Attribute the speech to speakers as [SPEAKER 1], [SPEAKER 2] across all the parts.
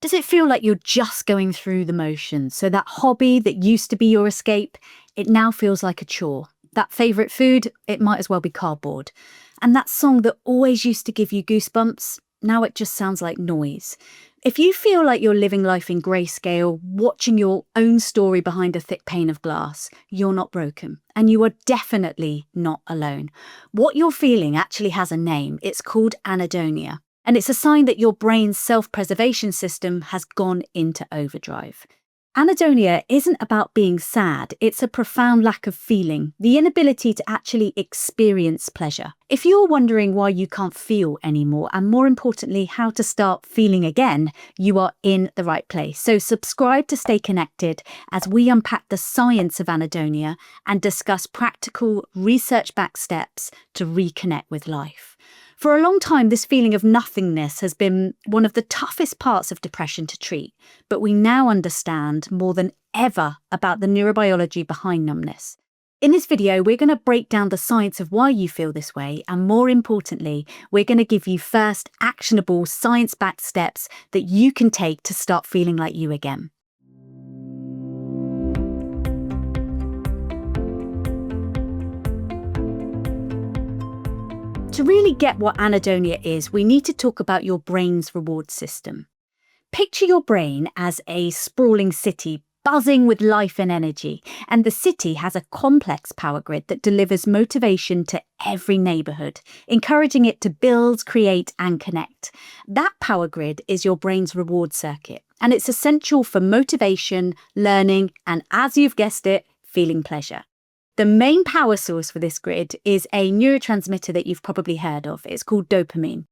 [SPEAKER 1] Does it feel like you're just going through the motions? So that hobby that used to be your escape, it now feels like a chore. That favourite food, it might as well be cardboard. And that song that always used to give you goosebumps, now it just sounds like noise. If you feel like you're living life in grayscale, watching your own story behind a thick pane of glass, you're not broken. And you are definitely not alone. What you're feeling actually has a name. It's called anhedonia. And it's a sign that your brain's self-preservation system has gone into overdrive. Anhedonia isn't about being sad, it's a profound lack of feeling, the inability to actually experience pleasure. If you're wondering why you can't feel anymore, and more importantly, how to start feeling again, you are in the right place. So subscribe to stay connected as we unpack the science of anhedonia and discuss practical, research-backed steps to reconnect with life. For a long time, this feeling of nothingness has been one of the toughest parts of depression to treat, but we now understand more than ever about the neurobiology behind numbness. In this video, we're going to break down the science of why you feel this way, and more importantly, we're going to give you first actionable science-backed steps that you can take to start feeling like you again. To really get what anhedonia is, we need to talk about your brain's reward system. Picture your brain as a sprawling city buzzing with life and energy, and the city has a complex power grid that delivers motivation to every neighbourhood, encouraging it to build, create and connect. That power grid is your brain's reward circuit, and it's essential for motivation, learning and, as you've guessed it, feeling pleasure. The main power source for this grid is a neurotransmitter that you've probably heard of. It's called dopamine.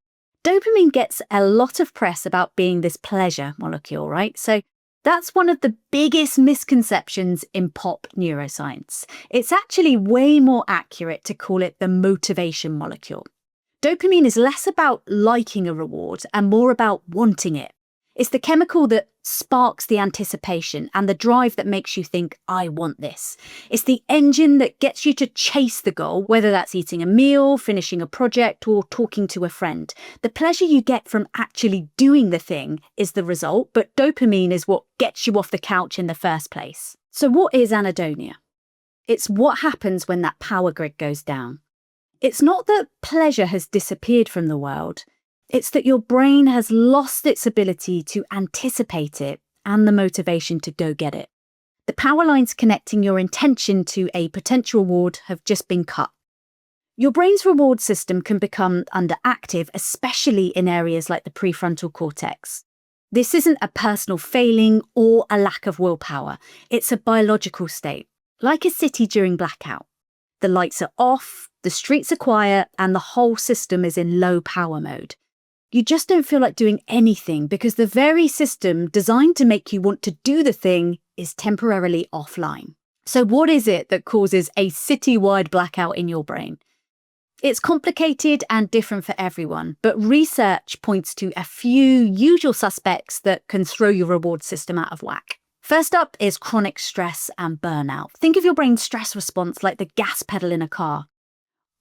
[SPEAKER 1] Dopamine gets a lot of press about being this pleasure molecule, right? So that's one of the biggest misconceptions in pop neuroscience. It's actually way more accurate to call it the motivation molecule. Dopamine is less about liking a reward and more about wanting it. It's the chemical that sparks the anticipation and the drive that makes you think, I want this. It's the engine that gets you to chase the goal, whether that's eating a meal, finishing a project, or talking to a friend. The pleasure you get from actually doing the thing is the result, but dopamine is what gets you off the couch in the first place. So what is anhedonia? It's what happens when that power grid goes down. It's not that pleasure has disappeared from the world. It's that your brain has lost its ability to anticipate it and the motivation to go get it. The power lines connecting your intention to a potential reward have just been cut. Your brain's reward system can become underactive, especially in areas like the prefrontal cortex. This isn't a personal failing or a lack of willpower. It's a biological state, like a city during blackout. The lights are off, the streets are quiet, and the whole system is in low power mode. You just don't feel like doing anything because the very system designed to make you want to do the thing is temporarily offline. So what is it that causes a citywide blackout in your brain? It's complicated and different for everyone, but research points to a few usual suspects that can throw your reward system out of whack. First up is chronic stress and burnout. Think of your brain's stress response like the gas pedal in a car.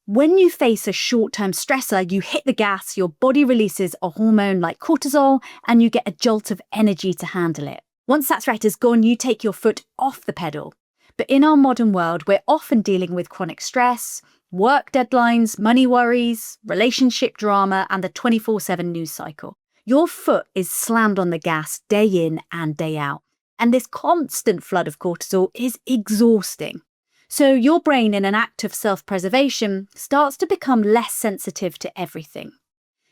[SPEAKER 1] When you face a short-term stressor, you hit the gas, your body releases a hormone like cortisol, and you get a jolt of energy to handle it. Once that threat is gone, you take your foot off the pedal. But in our modern world, we're often dealing with chronic stress, work deadlines, money worries, relationship drama, and the 24/7 news cycle. Your foot is slammed on the gas day in and day out. And this constant flood of cortisol is exhausting. So your brain, in an act of self-preservation, starts to become less sensitive to everything.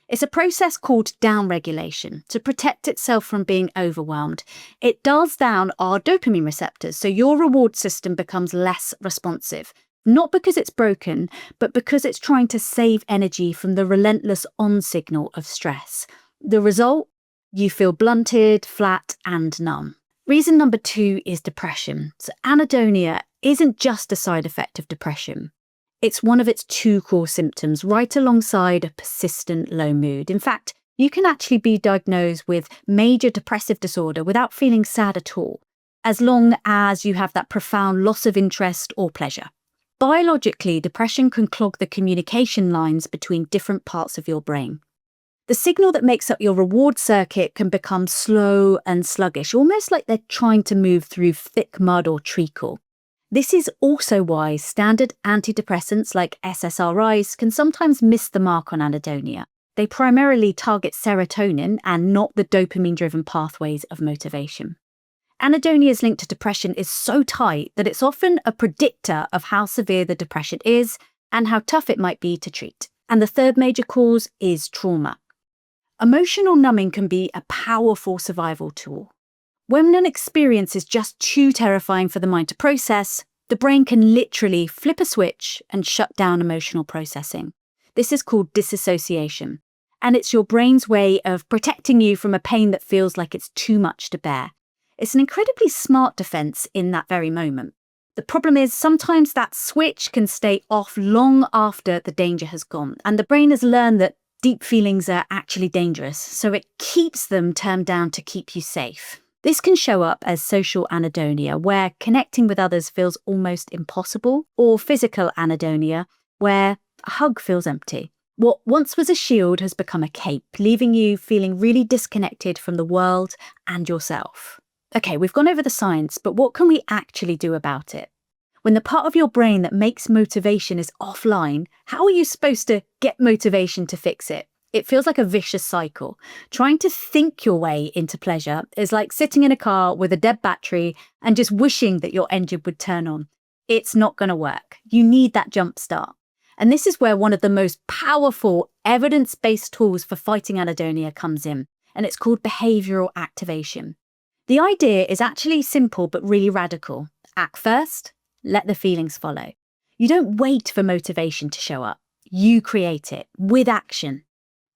[SPEAKER 1] It's a process called downregulation to protect itself from being overwhelmed. It dulls down our dopamine receptors, so your reward system becomes less responsive. Not because it's broken, but because it's trying to save energy from the relentless on-signal of stress. The result? You feel blunted, flat, and numb. Reason number 2 is depression. So anhedonia isn't just a side effect of depression. It's one of its 2 core symptoms, right alongside a persistent low mood. In fact, you can actually be diagnosed with major depressive disorder without feeling sad at all, as long as you have that profound loss of interest or pleasure. Biologically, depression can clog the communication lines between different parts of your brain. The signal that makes up your reward circuit can become slow and sluggish, almost like they're trying to move through thick mud or treacle. This is also why standard antidepressants like SSRIs can sometimes miss the mark on anhedonia. They primarily target serotonin and not the dopamine-driven pathways of motivation. Anhedonia's link to depression is so tight that it's often a predictor of how severe the depression is and how tough it might be to treat. And the third major cause is trauma. Emotional numbing can be a powerful survival tool. When an experience is just too terrifying for the mind to process, the brain can literally flip a switch and shut down emotional processing. This is called disassociation, and it's your brain's way of protecting you from a pain that feels like it's too much to bear. It's an incredibly smart defense in that very moment. The problem is sometimes that switch can stay off long after the danger has gone, and the brain has learned that deep feelings are actually dangerous, so it keeps them turned down to keep you safe. This can show up as social anhedonia, where connecting with others feels almost impossible, or physical anhedonia, where a hug feels empty. What once was a shield has become a cape, leaving you feeling really disconnected from the world and yourself. Okay, we've gone over the science, but what can we actually do about it? When the part of your brain that makes motivation is offline, how are you supposed to get motivation to fix it? It feels like a vicious cycle. Trying to think your way into pleasure is like sitting in a car with a dead battery and just wishing that your engine would turn on. It's not going to work. You need that jump start. And this is where one of the most powerful evidence-based tools for fighting anhedonia comes in, and it's called behavioral activation. The idea is actually simple but really radical. Act first, let the feelings follow. You don't wait for motivation to show up. You create it with action.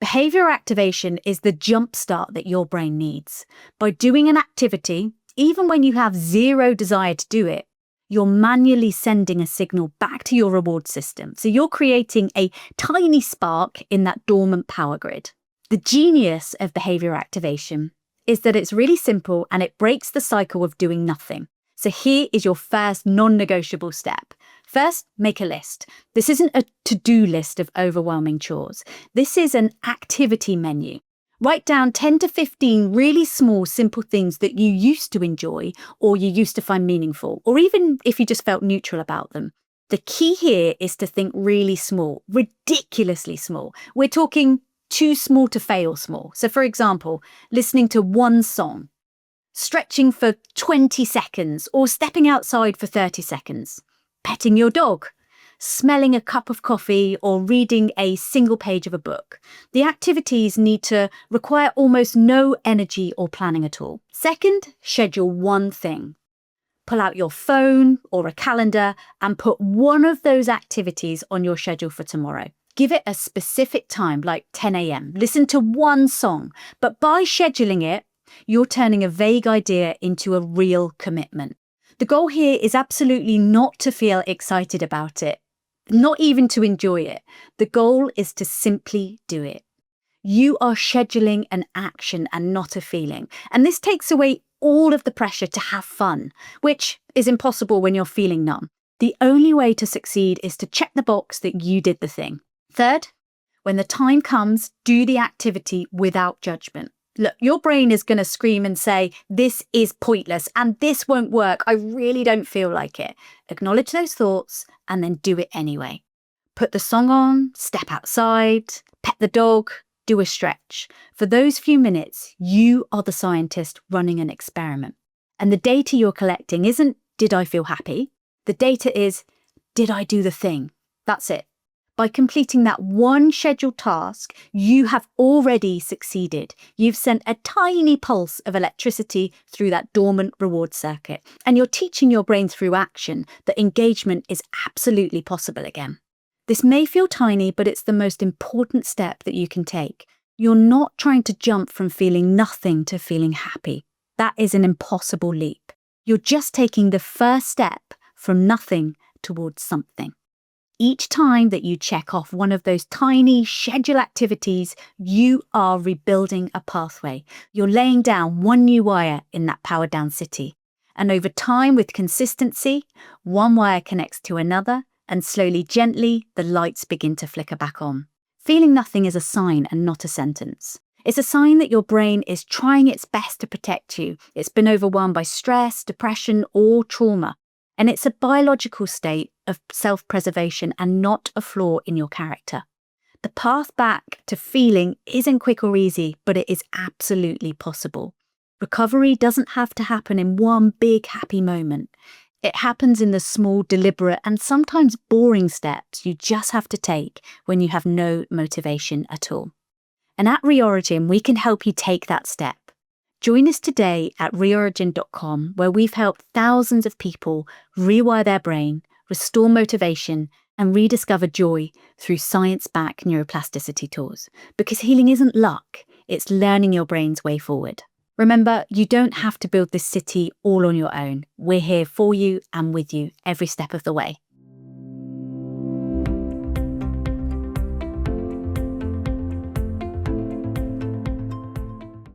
[SPEAKER 1] Behavioral activation is the jump start that your brain needs. By doing an activity, even when you have zero desire to do it, you're manually sending a signal back to your reward system. So you're creating a tiny spark in that dormant power grid. The genius of behavioral activation is that it's really simple and it breaks the cycle of doing nothing. So here is your first non-negotiable step. First, make a list. This isn't a to-do list of overwhelming chores. This is an activity menu. Write down 10 to 15 really small, simple things that you used to enjoy or you used to find meaningful, or even if you just felt neutral about them. The key here is to think really small, ridiculously small. We're talking too small to fail small. So for example, listening to one song, stretching for 20 seconds, or stepping outside for 30 seconds, petting your dog, smelling a cup of coffee, or reading a single page of a book. The activities need to require almost no energy or planning at all. Second, schedule one thing. Pull out your phone or a calendar and put one of those activities on your schedule for tomorrow. Give it a specific time, like 10 a.m. Listen to one song, but by scheduling it, you're turning a vague idea into a real commitment. The goal here is absolutely not to feel excited about it, not even to enjoy it. The goal is to simply do it. You are scheduling an action and not a feeling. And this takes away all of the pressure to have fun, which is impossible when you're feeling numb. The only way to succeed is to check the box that you did the thing. Third, when the time comes, do the activity without judgment. Look, your brain is going to scream and say, this is pointless and this won't work. I really don't feel like it. Acknowledge those thoughts and then do it anyway. Put the song on, step outside, pet the dog, do a stretch. For those few minutes, you are the scientist running an experiment. And the data you're collecting isn't, did I feel happy? The data is, did I do the thing? That's it. By completing that one scheduled task, you have already succeeded. You've sent a tiny pulse of electricity through that dormant reward circuit, and you're teaching your brain through action that engagement is absolutely possible again. This may feel tiny, but it's the most important step that you can take. You're not trying to jump from feeling nothing to feeling happy. That is an impossible leap. You're just taking the first step from nothing towards something. Each time that you check off one of those tiny schedule activities, you are rebuilding a pathway. You're laying down one new wire in that powered down city. And over time, with consistency, one wire connects to another, and slowly, gently, the lights begin to flicker back on. Feeling nothing is a sign and not a sentence. It's a sign that your brain is trying its best to protect you. It's been overwhelmed by stress, depression, or trauma. And it's a biological state of self-preservation and not a flaw in your character. The path back to feeling isn't quick or easy, but it is absolutely possible. Recovery doesn't have to happen in one big happy moment. It happens in the small, deliberate, and sometimes boring steps you just have to take when you have no motivation at all. And at Reorigin, we can help you take that step. Join us today at reorigin.com, where we've helped thousands of people rewire their brain, restore motivation, and rediscover joy through science-backed neuroplasticity tools. Because healing isn't luck, it's learning your brain's way forward. Remember, you don't have to build this city all on your own. We're here for you and with you every step of the way.